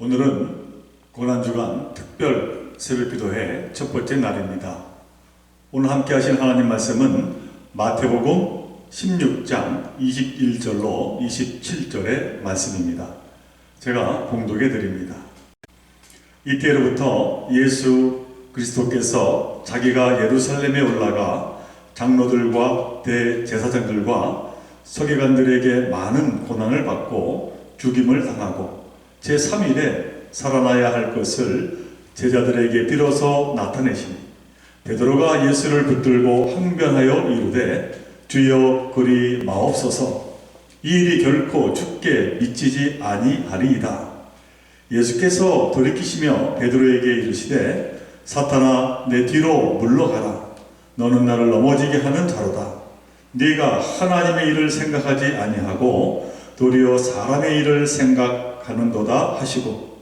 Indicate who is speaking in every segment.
Speaker 1: 오늘은 고난주간 특별 새벽기도회 첫 번째 날입니다. 오늘 함께 하실 하나님 말씀은 마태복음 16장 21절로 27절의 말씀입니다. 제가 봉독해 드립니다. 이때로부터 예수 그리스도께서 자기가 예루살렘에 올라가 장로들과 대제사장들과 서기관들에게 많은 고난을 받고 죽임을 당하고 제3일에 살아나야 할 것을 제자들에게 비로소 나타내시니 베드로가 예수를 붙들고 항변하여 이르되 주여 그리 마옵소서 이 일이 결코 주께 미치지 아니하리이다. 예수께서 돌이키시며 베드로에게 이르시되 사탄아 내 뒤로 물러가라. 너는 나를 넘어지게 하는 자로다. 네가 하나님의 일을 생각하지 아니하고 도리어 사람의 일을 생각하는도다 하시고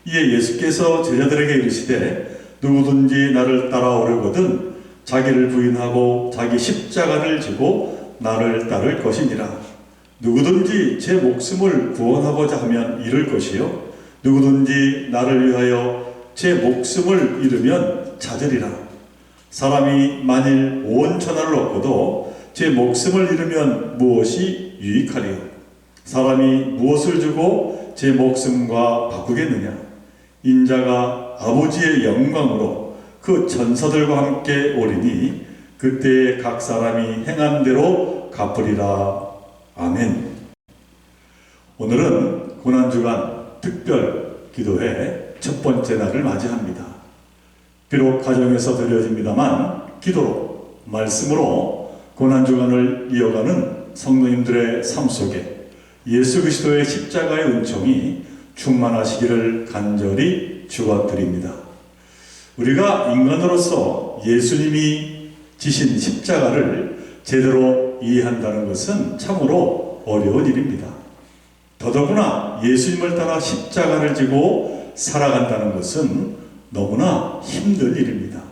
Speaker 1: 이에 예수께서 제자들에게 이르시되 누구든지 나를 따라오려거든 자기를 부인하고 자기 십자가를 지고 나를 따를 것이니라. 누구든지 제 목숨을 구원하고자 하면 잃을 것이요 누구든지 나를 위하여 제 목숨을 잃으면 찾으리라. 사람이 만일 온 천하를 얻고도 제 목숨을 잃으면 무엇이 유익하리요? 사람이 무엇을 주고 제 목숨과 바꾸겠느냐? 인자가 아버지의 영광으로 그 천사들과 함께 오리니 그때 각 사람이 행한 대로 갚으리라. 아멘. 오늘은 고난주간 특별 기도회 첫 번째 날을 맞이합니다. 비록 가정에서 드려집니다만 기도로, 말씀으로 고난주간을 이어가는 성도님들의 삶 속에 예수 그리스도의 십자가의 은총이 충만하시기를 간절히 축원드립니다. 우리가 인간으로서 예수님이 지신 십자가를 제대로 이해한다는 것은 참으로 어려운 일입니다. 더더구나 예수님을 따라 십자가를 지고 살아간다는 것은 너무나 힘든 일입니다.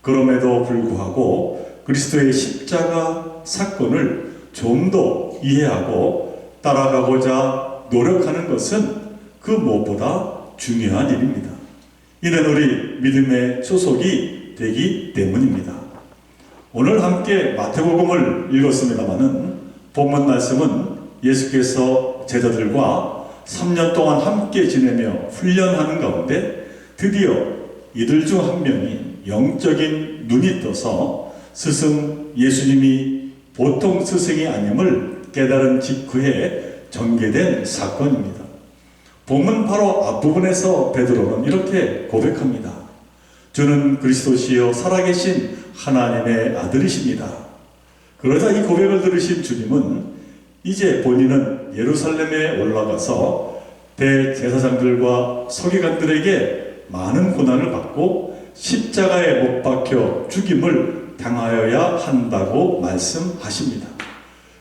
Speaker 1: 그럼에도 불구하고 그리스도의 십자가 사건을 좀 더 이해하고 따라가고자 노력하는 것은 그 무엇보다 중요한 일입니다. 이는 우리 믿음의 소속이 되기 때문입니다. 오늘 함께 마태복음을 읽었습니다마는 본문 말씀은 예수께서 제자들과 3년 동안 함께 지내며 훈련하는 가운데 드디어 이들 중 한 명이 영적인 눈이 떠서 스승 예수님이 보통 스승이 아님을 깨달은 직후에 전개된 사건입니다. 본문 바로 앞부분에서 베드로는 이렇게 고백합니다. 주는 그리스도시요 살아계신 하나님의 아들이십니다. 그러자 이 고백을 들으신 주님은 이제 본인은 예루살렘에 올라가서 대제사장들과 서기관들에게 많은 고난을 받고 십자가에 못 박혀 죽임을 당하여야 한다고 말씀하십니다.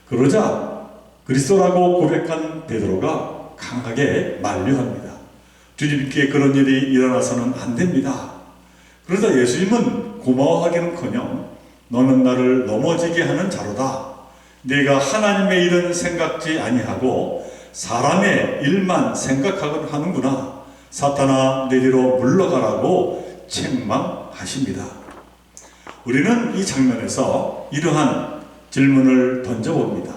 Speaker 1: 그러자 그리스도라고 고백한 베드로가 강하게 만류합니다. 주님께 그런 일이 일어나서는 안 됩니다. 그러자 예수님은 고마워하기는커녕 너는 나를 넘어지게 하는 자로다. 네가 하나님의 일은 생각지 아니하고 사람의 일만 생각하는구나. 사탄아 내 뒤로 물러가라고 책망하십니다. 우리는 이 장면에서 이러한 질문을 던져봅니다.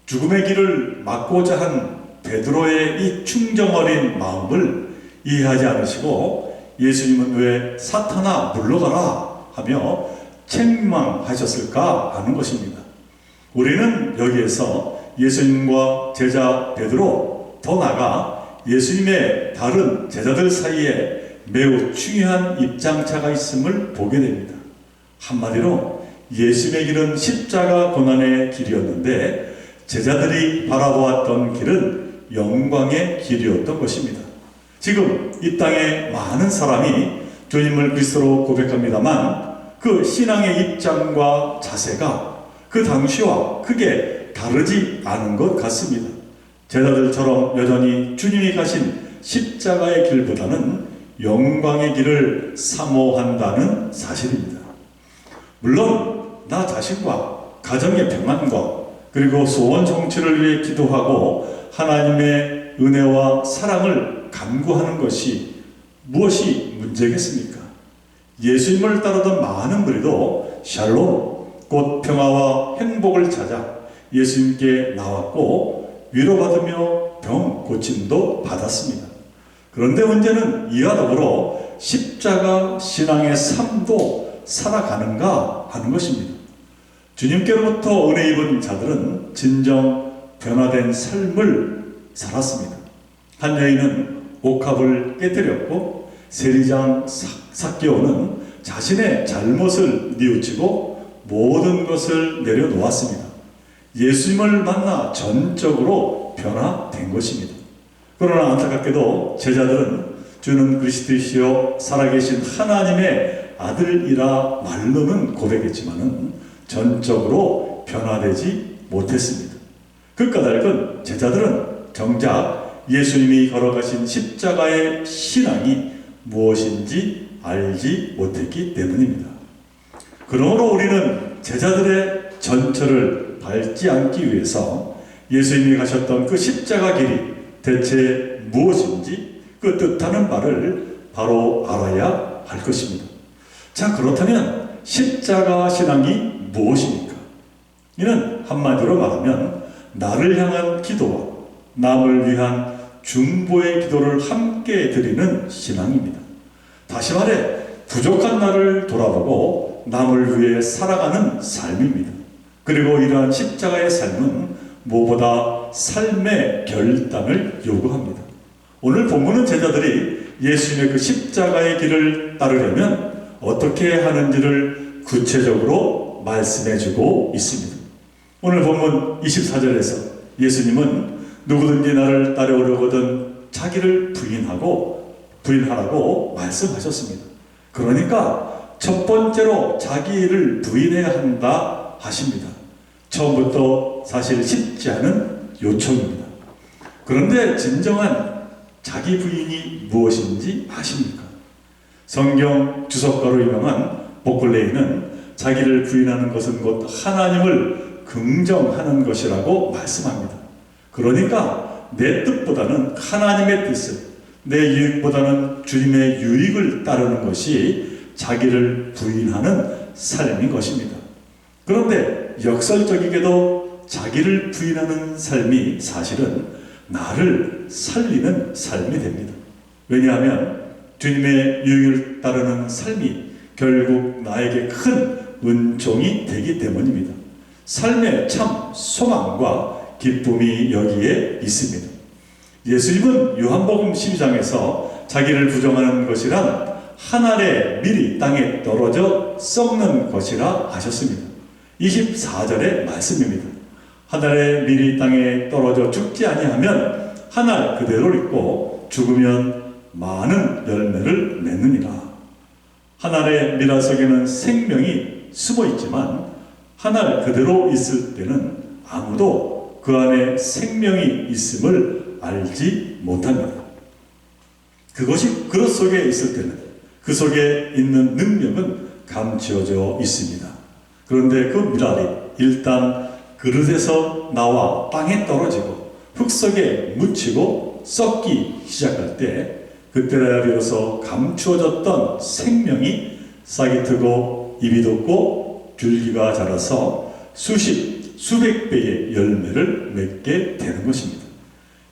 Speaker 1: 죽음의 길을 막고자 한 베드로의 이 충정 어린 마음을 이해하지 않으시고 예수님은 왜 사탄아 물러가라 하며 책망하셨을까 하는 것입니다. 우리는 여기에서 예수님과 제자 베드로, 더 나아가 예수님의 다른 제자들 사이에 매우 중요한 입장차가 있음을 보게 됩니다. 한마디로 예수님의 길은 십자가 고난의 길이었는데 제자들이 바라보았던 길은 영광의 길이었던 것입니다. 지금 이 땅에 많은 사람이 주님을 그리스도로 고백합니다만 그 신앙의 입장과 자세가 그 당시와 크게 다르지 않은 것 같습니다. 제자들처럼 여전히 주님이 가신 십자가의 길보다는 영광의 길을 사모한다는 사실입니다. 물론 나 자신과 가정의 평안과 그리고 소원 성취를 위해 기도하고 하나님의 은혜와 사랑을 간구하는 것이 무엇이 문제겠습니까? 예수님을 따르던 많은 무리도 샬롬, 곧 평화와 행복을 찾아 예수님께 나왔고 위로받으며 병 고침도 받았습니다. 그런데 문제는 이와 더불어 십자가 신앙의 삶도 살아가는가 하는 것입니다. 주님께로부터 은혜 입은 자들은 진정 변화된 삶을 살았습니다. 한 여인은 옥합을 깨뜨렸고 세리장 삭개오는 자신의 잘못을 뉘우치고 모든 것을 내려놓았습니다. 예수님을 만나 전적으로 변화된 것입니다. 그러나 안타깝게도 제자들은 주는 그리스도이시요 살아계신 하나님의 아들이라 말로는 고백했지만은 전적으로 변화되지 못했습니다. 그 까닭은 제자들은 정작 예수님이 걸어가신 십자가의 신앙이 무엇인지 알지 못했기 때문입니다. 그러므로 우리는 제자들의 전철을 밟지 않기 위해서 예수님이 가셨던 그 십자가 길이 대체 무엇인지 그 뜻하는 바를 바로 알아야 할 것입니다. 자, 그렇다면 십자가 신앙이 무엇입니까? 이는 한마디로 말하면 나를 향한 기도와 남을 위한 중보의 기도를 함께 드리는 신앙입니다. 다시 말해 부족한 나를 돌아보고 남을 위해 살아가는 삶입니다. 그리고 이러한 십자가의 삶은 무엇보다 삶의 결단을 요구합니다. 오늘 본문은 제자들이 예수님의 그 십자가의 길을 따르려면 어떻게 하는지를 구체적으로 말씀해주고 있습니다. 오늘 본문 24절에서 예수님은 누구든지 나를 따라오려거든 자기를 부인하라고 말씀하셨습니다. 그러니까 첫 번째로 자기를 부인해야 한다 하십니다. 처음부터 사실 쉽지 않은 요청입니다. 그런데 진정한 자기 부인이 무엇인지 아십니까? 성경 주석가로 유명한 보클레이는 자기를 부인하는 것은 곧 하나님을 긍정하는 것이라고 말씀합니다. 그러니까 내 뜻보다는 하나님의 뜻을, 내 유익보다는 주님의 유익을 따르는 것이 자기를 부인하는 삶인 것입니다. 그런데 역설적이게도 자기를 부인하는 삶이 사실은 나를 살리는 삶이 됩니다. 왜냐하면 주님의 유익을 따르는 삶이 결국 나에게 큰 은총이 되기 때문입니다. 삶의 참 소망과 기쁨이 여기에 있습니다. 예수님은 요한복음 12장에서 자기를 부정하는 것이란 한 알의 밀이 땅에 떨어져 썩는 것이라 하셨습니다. 24절의 말씀입니다. 한 알의 밀이 땅에 떨어져 죽지 아니하면 한 알 그대로 있고 죽으면 많은 열매를 맺느니라. 한 알의 밀 속에는 생명이 숨어 있지만 한 알 그대로 있을 때는 아무도 그 안에 생명이 있음을 알지 못합니다. 그것이 그릇 속에 있을 때는 그 속에 있는 능력은 감추어져 있습니다. 그런데 그 밀알이 일단 그릇에서 나와 땅에 떨어지고 흙 속에 묻히고 썩기 시작할 때 그때야 비로소 감추어졌던 생명이 싹이 트고 잎이 돋고 줄기가 자라서 수백 배의 열매를 맺게 되는 것입니다.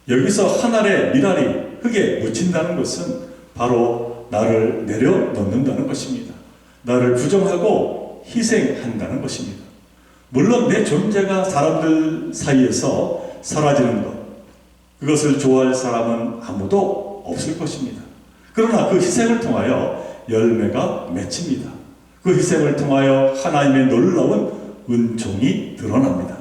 Speaker 1: 여기서 한 알의 밀알이 흙에 묻힌다는 것은 바로 나를 내려놓는다는 것입니다. 나를 부정하고 희생한다는 것입니다. 물론 내 존재가 사람들 사이에서 사라지는 것, 그것을 좋아할 사람은 아무도 없을 것입니다. 그러나 그 희생을 통하여 열매가 맺힙니다. 그 희생을 통하여 하나님의 놀라운 은총이 드러납니다.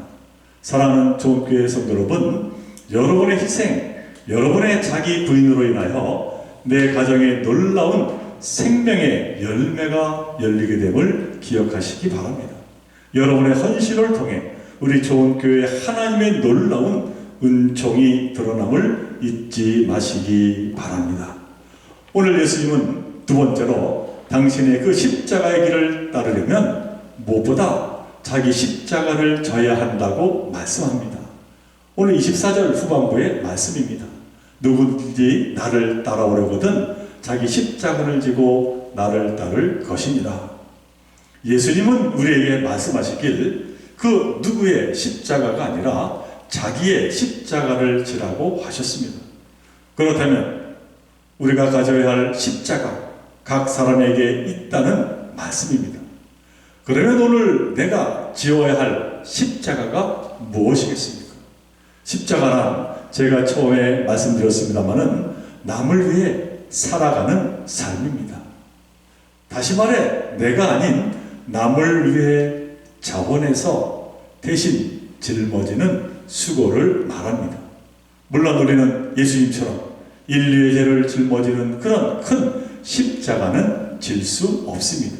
Speaker 1: 사랑하는 좋은교회 성도 여러분, 여러분의 희생, 여러분의 자기 부인으로 인하여 내 가정에 놀라운 생명의 열매가 열리게 됨을 기억하시기 바랍니다. 여러분의 헌신을 통해 우리 좋은교회 하나님의 놀라운 은총이 드러남을 잊지 마시기 바랍니다. 오늘 예수님은 두 번째로 당신의 그 십자가의 길을 따르려면 무엇보다 자기 십자가를 져야 한다고 말씀합니다. 오늘 24절 후반부의 말씀입니다. 누구든지 나를 따라오려거든 자기 십자가를 지고 나를 따를 것이니라. 예수님은 우리에게 말씀하시길 그 누구의 십자가가 아니라 자기의 십자가를 지라고 하셨습니다. 그렇다면 우리가 가져야 할 십자가, 각 사람에게 있다는 말씀입니다. 그러면 오늘 내가 지어야 할 십자가가 무엇이겠습니까? 십자가란 제가 처음에 말씀드렸습니다마는 남을 위해 살아가는 삶입니다. 다시 말해 내가 아닌 남을 위해 자원해서 대신 짊어지는 수고를 말합니다. 물론 우리는 예수님처럼 인류의 죄를 짊어지는 그런 큰 십자가는 질 수 없습니다.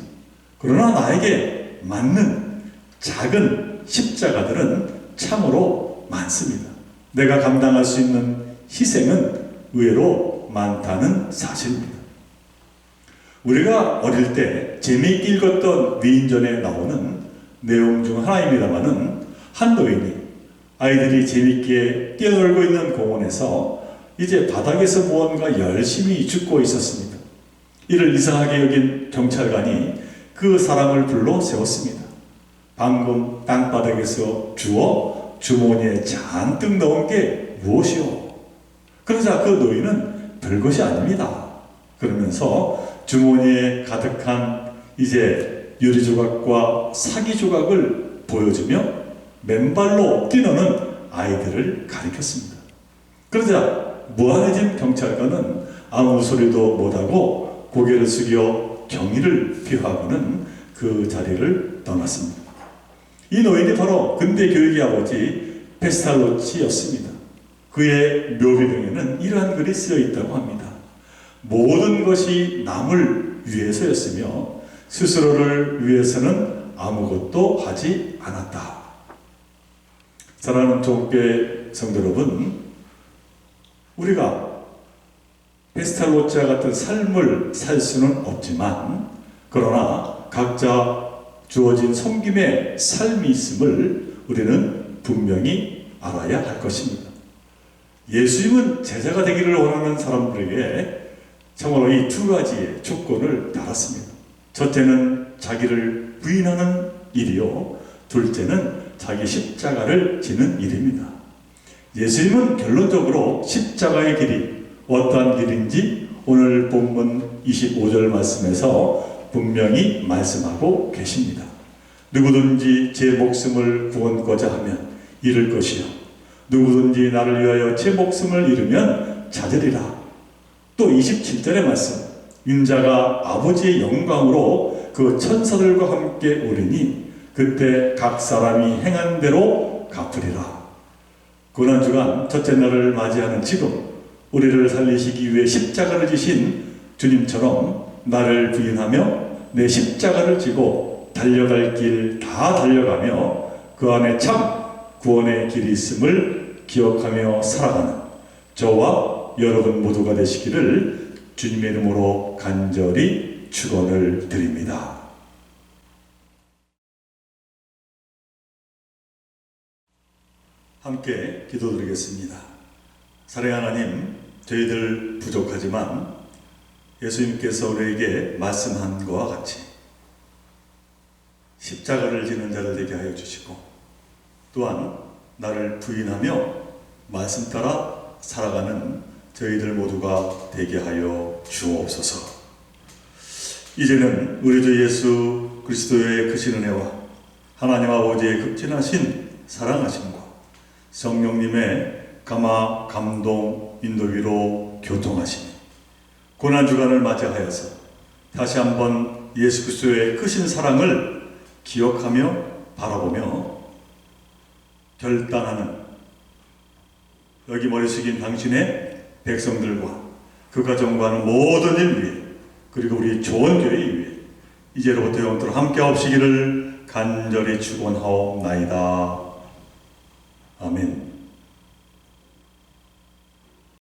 Speaker 1: 그러나 나에게 맞는 작은 십자가들은 참으로 많습니다. 내가 감당할 수 있는 희생은 의외로 많다는 사실입니다. 우리가 어릴 때 재미있게 읽었던 위인전에 나오는 내용 중 하나입니다마는 한 노인이 아이들이 재미있게 뛰어놀고 있는 공원에서 이제 바닥에서 무언가 열심히 줍고 있었습니다. 이를 이상하게 여긴 경찰관이 그 사람을 불러 세웠습니다. 방금 땅바닥에서 주워 주머니에 잔뜩 넣은 게 무엇이오? 그러자 그 노인은 별것이 아닙니다. 그러면서 주머니에 가득한 이제 유리 조각과 사기 조각을 보여주며 맨발로 뛰노는 아이들을 가리켰습니다. 그러자 무한해진 경찰관은 아무 소리도 못하고 고개를 숙여 경의를 표하고는 그 자리를 떠났습니다. 이 노인이 바로 근대 교육의 아버지 페스탈로치였습니다. 그의 묘비등에는 이러한 글이 쓰여 있다고 합니다. 모든 것이 남을 위해서였으며 스스로를 위해서는 아무것도 하지 않았다. 사랑하는 종교의 성도 여러분, 우리가 페스탈로치와 같은 삶을 살 수는 없지만 그러나 각자 주어진 섬김의 삶이 있음을 우리는 분명히 알아야 할 것입니다. 예수님은 제자가 되기를 원하는 사람들에게 참으로 이 두 가지의 조건을 달았습니다. 첫째는 자기를 부인하는 일이요, 둘째는 자기 십자가를 지는 일입니다. 예수님은 결론적으로 십자가의 길이 어떠한 길인지 오늘 본문 25절 말씀에서 분명히 말씀하고 계십니다. 누구든지 제 목숨을 구원고자 하면 잃을 것이요, 누구든지 나를 위하여 제 목숨을 잃으면 찾으리라. 또 27절의 말씀, 인자가 아버지의 영광으로 그 천사들과 함께 오리니 그때 각 사람이 행한 대로 갚으리라. 고난주간 첫째 날을 맞이하는 지금 우리를 살리시기 위해 십자가를 지신 주님처럼 나를 부인하며 내 십자가를 지고 달려갈 길 다 달려가며 그 안에 참 구원의 길이 있음을 기억하며 살아가는 저와 여러분 모두가 되시기를 주님의 이름으로 간절히 축원을 드립니다. 함께 기도드리겠습니다. 사랑하는 하나님, 저희들 부족하지만 예수님께서 우리에게 말씀한 것과 같이 십자가를 지는 자를 되게 하여 주시고 또한 나를 부인하며 말씀 따라 살아가는 저희들 모두가 되게 하여 주옵소서. 이제는 우리 주 예수 그리스도의 크신 은혜와 하나님 아버지의 극진하신 사랑하심과 성령님의 감화, 감동, 인도기로 교통하시니 고난주간을 맞이하여서 다시 한번 예수 그리스도의 크신 사랑을 기억하며 바라보며 결단하는 여기 머리 숙인 당신의 백성들과 그 가정과 하는 모든 일 위해 그리고 우리 좋은 교회 위해 이제로부터 영원토록 함께 하옵시기를 간절히 축원하옵나이다. 아멘.